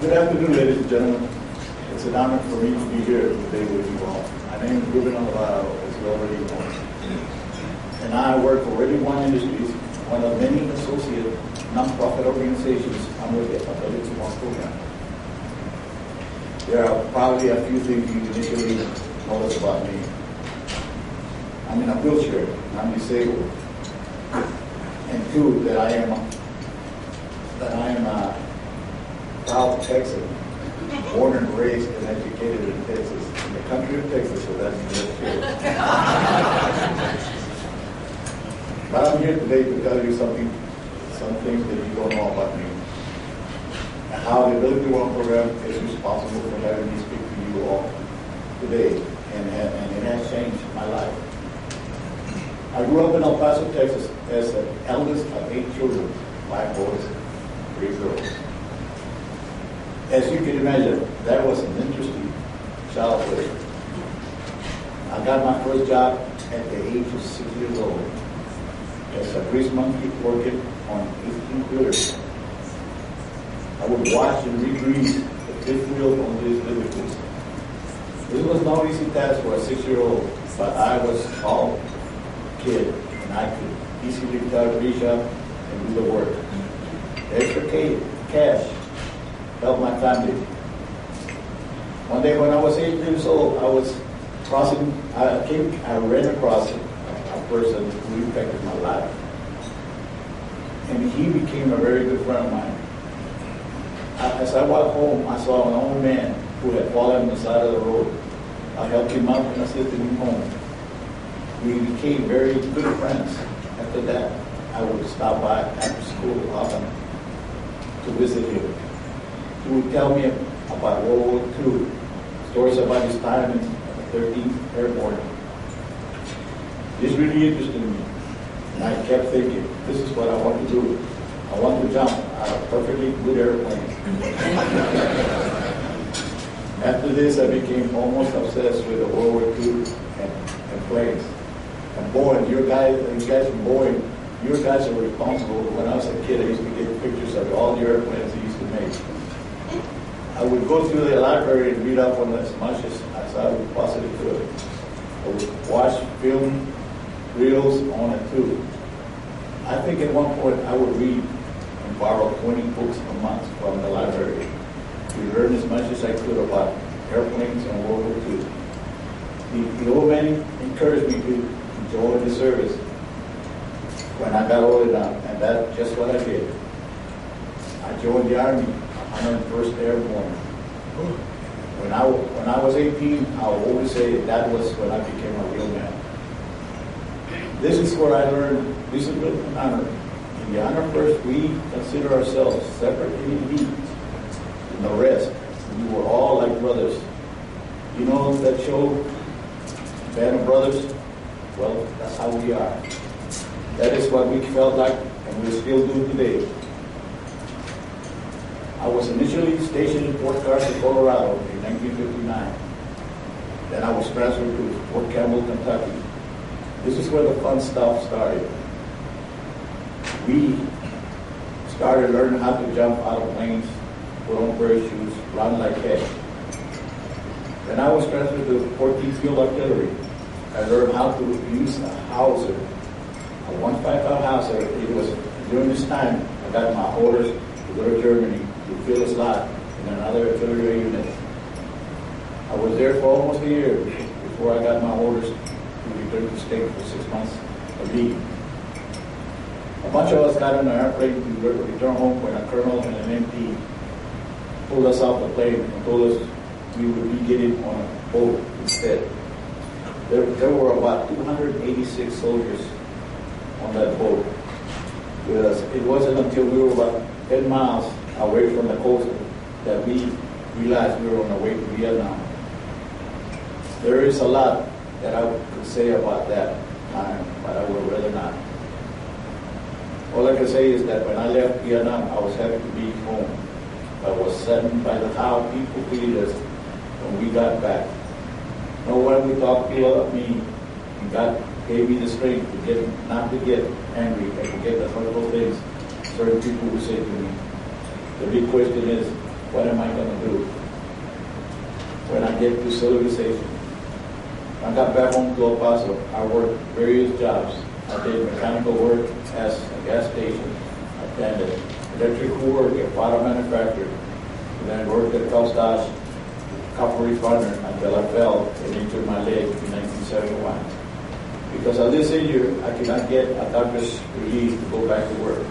Good afternoon, ladies and gentlemen. It's an honor for me to be here today with you all. My name is Ruben Alvarado, as you already know. And I work for ReadyOne Industries, one of many associate nonprofit organizations under the ReadyOne program. There are probably a few things you initially notice about me. I'm in a wheelchair, and I'm disabled. And two, that I am a proud Texan, born and raised and educated in Texas, in the country of Texas, so that's good. But I'm here today to tell you some things that you don't know about me. And how the ReadyOne program is responsible for having me speak to you all today. And it has changed my life. I grew up in El Paso, Texas, as the eldest of 8 children, 5 boys, 3 girls. As you can imagine, that was an interesting childhood. I got my first job at the age of 6 years old as a grease monkey working on 18-wheelers. I would watch and re-grease the fifth wheel on these vehicles. This was no easy task for a 6-year-old, but I was a tall kid, and I could easily reach up and do the work. The extra cash helped my family. One day when I was 8 years old, I was crossing, I ran across a person who impacted my life. And he became a very good friend of mine. As I walked home, I saw an old man who had fallen on the side of the road. I helped him up and assisted him home. We became very good friends. After that, I would stop by after school often to visit him. He would tell me about World War II, stories about his time in the 13th Airborne. This really interested me, and I kept thinking, this is what I want to do. I want to jump out of perfectly good airplanes. After this, I became almost obsessed with the World War II and planes. And Boeing, you guys from Boeing, you guys are responsible. When I was a kid, I used to get pictures of all the airplanes they used to make. I would go through the library and read up on as much as I would possibly could. I would watch film reels on it too. I think at one point I would read and borrow 20 books a month from the library to learn as much as I could about airplanes and World War II. The old man encouraged me to join the service when I got old enough, and that's just what I did. I joined the Army, 101st Airborne. When I was 18, I would always say that was when I became a real man. This is where I learned discipline and honor. In the honor first, we consider ourselves separate and elite from the rest. We were all like brothers. You know that show, Band of Brothers? Well, that's how we are. That is what we felt like, and we still do today. I was initially stationed in Fort Carson, Colorado in 1959. Then I was transferred to Fort Campbell, Kentucky. This is where the fun stuff started. We started learning how to jump out of planes, put on parachutes, run like heck. Then I was transferred to 14th Field Artillery. I learned how to use a howitzer, a 155 howitzer. It was during this time I got my orders to go to Germany to fill a slot in another artillery unit. I was there for almost a year before I got my orders to return to state for 6 months of leave. A bunch of us got on an airplane to return home when a colonel and an MP pulled us off the plane and told us we would be getting on a boat instead. There were about 286 soldiers on that boat with us. It wasn't until we were about 10 miles away from the coast that we realized we were on our way to Vietnam. There is a lot that I could say about that time, but I would rather not. All I can say is that when I left Vietnam, I was happy to be home. I was saddened by how people treated us when we got back. No one would talk ill of me, and God gave me the strength to not to get angry and to get the hurtful things certain people would say to me. The big question is, what am I going to do when I get to civilization? I got back home to El Paso. I worked various jobs. I did mechanical work as a gas station attendant, electrical work at auto manufacturer. Then I worked at Calstas copper refiner until I fell and injured my leg in 1971. Because of this injury, I could not get a doctor's release to go back to work.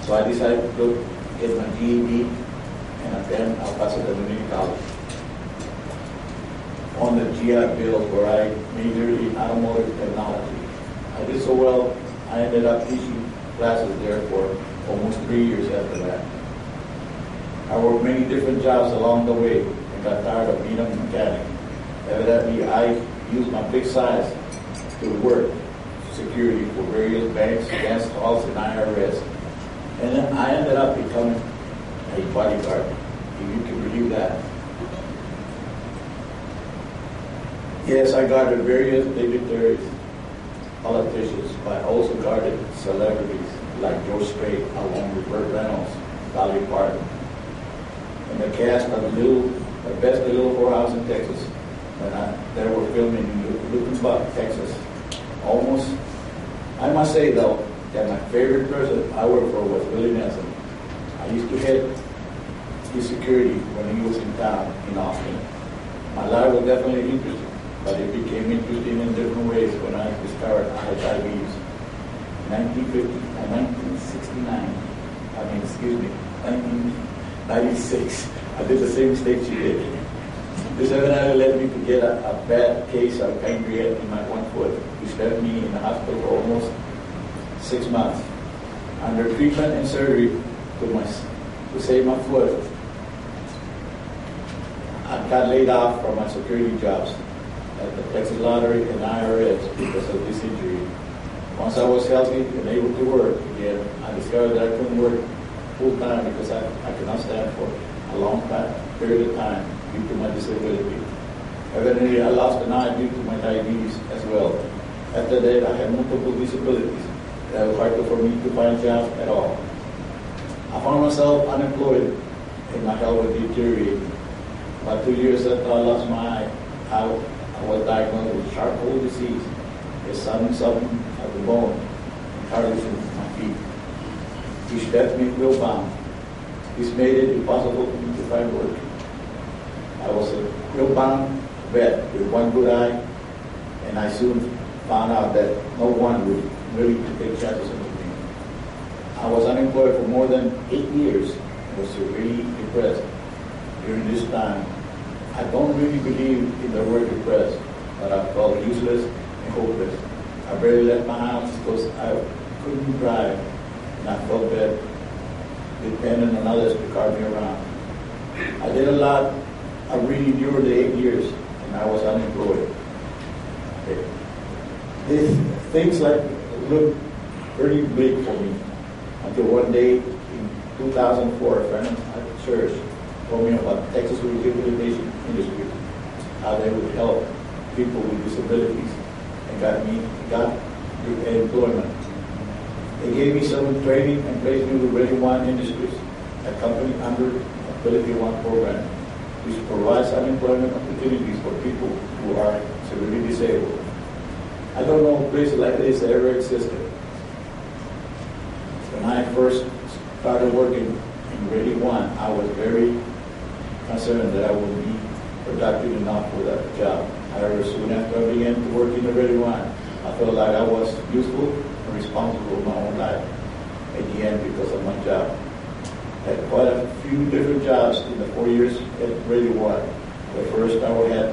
So I decided to go get my GED and attend El Paso Community College. On the GI Bill, where I majored in automotive technology. I did so well, I ended up teaching classes there for almost 3 years after that. I worked many different jobs along the way and got tired of being a mechanic. Evidently, I used my big size to work security for various banks, gas halls, and IRS. And then I ended up becoming a bodyguard, if you can believe that. Yes, I guarded various dignitaries, politicians, but I also guarded celebrities like George Strait, along with Burt Reynolds, Dolly Parton, and the cast of the best little whorehouse in Texas. And they were filming in Looking Buck, Texas. Almost, I must say though, that my favorite person I worked for was Willie Nelson. I used to head his security when he was in town in Austin. My life was definitely interesting, but it became interesting in different ways when I discovered I had diabetes. In 1996, I did the same mistake she did. This evidently led me to get a bad case of pancreatitis in my one foot, which left me in the hospital for almost 6 months. Under treatment and surgery to save my foot, I got laid off from my security jobs at the Texas Lottery and IRS because of this injury. Once I was healthy and able to work again, I discovered that I couldn't work full time because I could not stand for a long period of time due to my disability. Evidently, I lost an eye due to my diabetes as well. After that, I had multiple disabilities. It was hard for me to find jobs at all. I found myself unemployed and my health was deteriorating. About 2 years after I lost my eye, I was diagnosed with charcoal disease. It's something of the bone and cartilage in my feet, which left me wheelbound. This made it impossible for me to find work. I was a wheelbound vet with one good eye, and I soon found out that no one would really take chances on me. I was unemployed for more than 8 years and was severely depressed during this time. I don't really believe in the word depressed, but I felt useless and hopeless. I barely left my house because I couldn't drive, and I felt bad, dependent on others to cart me around. I did a lot of reading during the 8 years, and I was unemployed. Things like looked pretty bleak for me until one day in 2004, a friend at church told me about Texas rehabilitation industry, how they would help people with disabilities, and got employment. They gave me some training and placed me with ReadyOne Industries, a company under ReadyOne program, which provides unemployment opportunities for people who are severely disabled. I don't know if places like this ever existed. When I first started working in ReadyOne, I was very concerned that I wouldn't be productive enough for that job. However, soon after I began to work in the ReadyOne, I felt like I was useful and responsible for my own life at the end because of my job. I had quite a few different jobs in the 4 years at ReadyOne. The first I had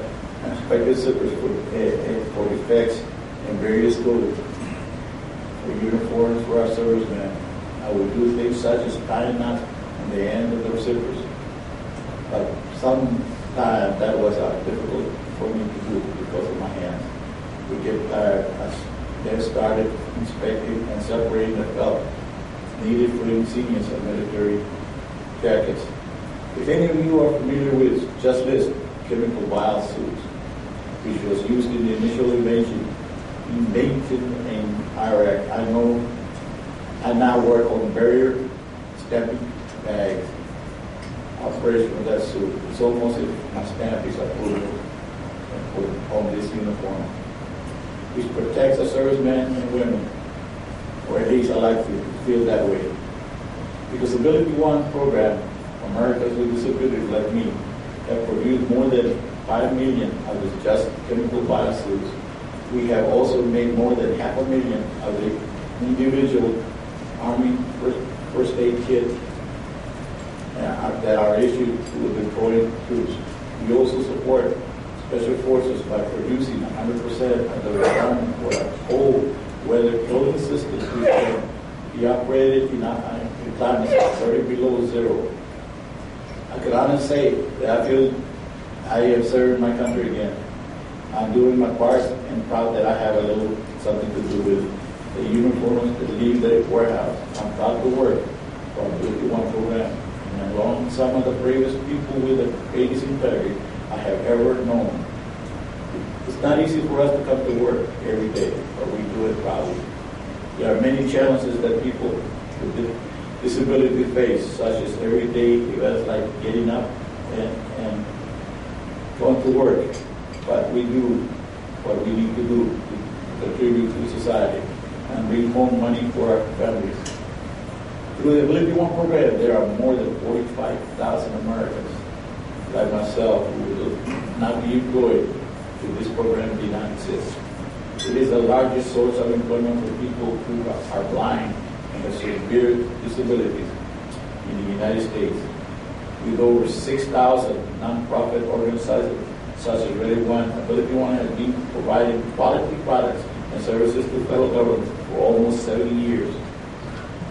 inspected zippers for effects and various clothing for uniforms for our servicemen. I would do things such as tying knots on the end of their zippers. But sometimes that was difficult for me to do because of my hands. We get tired. I then started inspecting and separating the felt needed for the insignias of military jackets. If any of you are familiar with Just List chemical vial suits, which was used in the initial invasion in Iraq, I now work on barrier stepping bags. operation of that suit. It's almost if my stamp is approved on this uniform, which protects the servicemen and women, or at least I like to feel that way. Because AbilityOne program, Americans with Disabilities like me, have produced more than 5 million of the just chemical biosuits. We have also made more than 500,000 of the individual Army first aid kits that are issued to the deployed troops. We also support Special Forces by producing 100% of the requirement for a cold weather clothing system which can be operated in climates 30 below zero. I can honestly say that I feel I am serving my country again. I'm doing my part and proud that I have a little something to do with the uniforms that leave the warehouse. I'm proud to work for the ReadyOne program. And along with some of the bravest people with the greatest integrity I have ever known. It's not easy for us to come to work every day, but we do it proudly. There are many challenges that people with disability face, such as everyday events like getting up and going to work. But we do what we need to do to contribute to society and bring home money for our families. Through the ReadyOne program, there are more than 45,000 Americans like myself who will not be employed if this program did not exist. It is the largest source of employment for people who are blind and have severe disabilities in the United States. With over 6,000 nonprofit organizations such as ReadyOne has been providing quality products and services to the federal government for almost 70 years.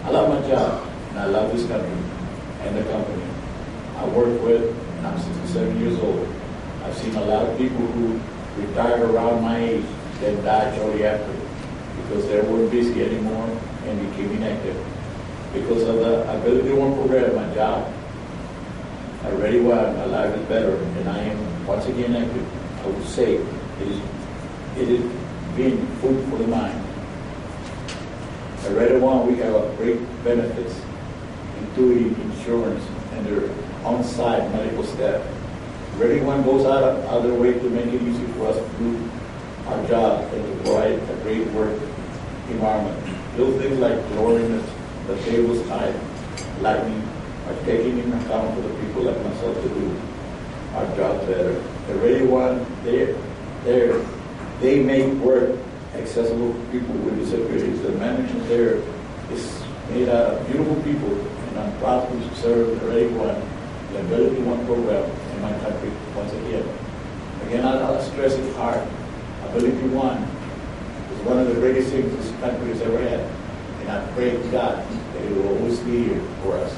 I love my job, and I love this country and the company I work with, and I'm 67 years old. I've seen a lot of people who retired around my age, then died shortly after because they weren't busy anymore and became inactive. Because of the ReadyOne program, my job at ReadyOne, my life is better, and I am once again active. I would say it is being food for the mind. At ReadyOne, we have great benefits, including insurance and their on-site medical staff. ReadyOne goes out of their way to make it easy for us to do our job and to provide a great work environment. Little things like lowering the tables height, lighting, are taken into account for the people like myself to do our job better. At ReadyOne, they make work accessible to people with disabilities. The management there is made out of beautiful people, and I'm proud to serve the ReadyOne, the AbilityOne program in my country once again. Again, I'll stress it hard. AbilityOne is one of the greatest things this country has ever had, and I pray to God that it will always be here for us.